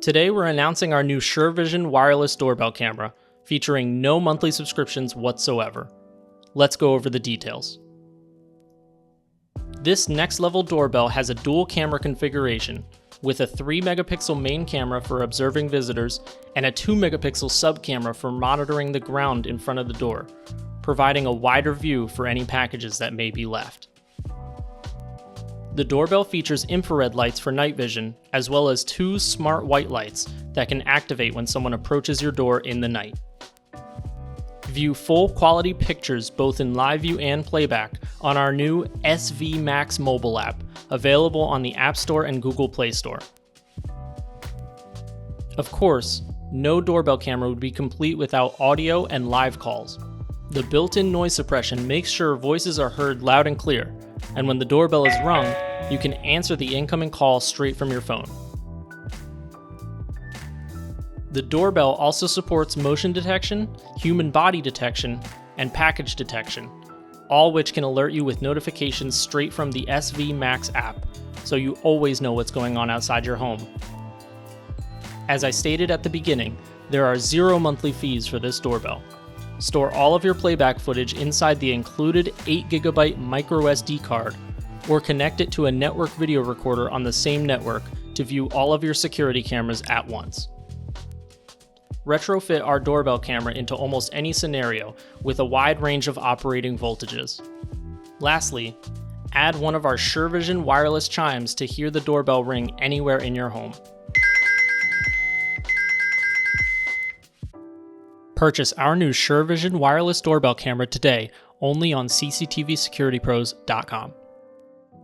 Today we're announcing our new SureVision wireless doorbell camera, featuring no monthly subscriptions whatsoever. Let's go over the details. This next level doorbell has a dual camera configuration, with a 3 megapixel main camera for observing visitors and a 2 megapixel sub camera for monitoring the ground in front of the door, providing a wider view for any packages that may be left. The doorbell features infrared lights for night vision, as well as 2 smart white lights that can activate when someone approaches your door in the night. View full quality pictures both in live view and playback on our new SV Max mobile app, available on the App Store and Google Play Store. Of course, no doorbell camera would be complete without audio and live calls. The built-in noise suppression makes sure voices are heard loud and clear, and when the doorbell is rung, you can answer the incoming call straight from your phone. The doorbell also supports motion detection, human body detection, and package detection, all which can alert you with notifications straight from the SV Max app, so you always know what's going on outside your home. As I stated at the beginning, there are 0 monthly fees for this doorbell. Store all of your playback footage inside the included 8GB microSD card, or connect it to a network video recorder on the same network to view all of your security cameras at once. Retrofit our doorbell camera into almost any scenario with a wide range of operating voltages. Lastly, add one of our SureVision wireless chimes to hear the doorbell ring anywhere in your home. Purchase our new SureVision wireless doorbell camera today only on cctvsecuritypros.com.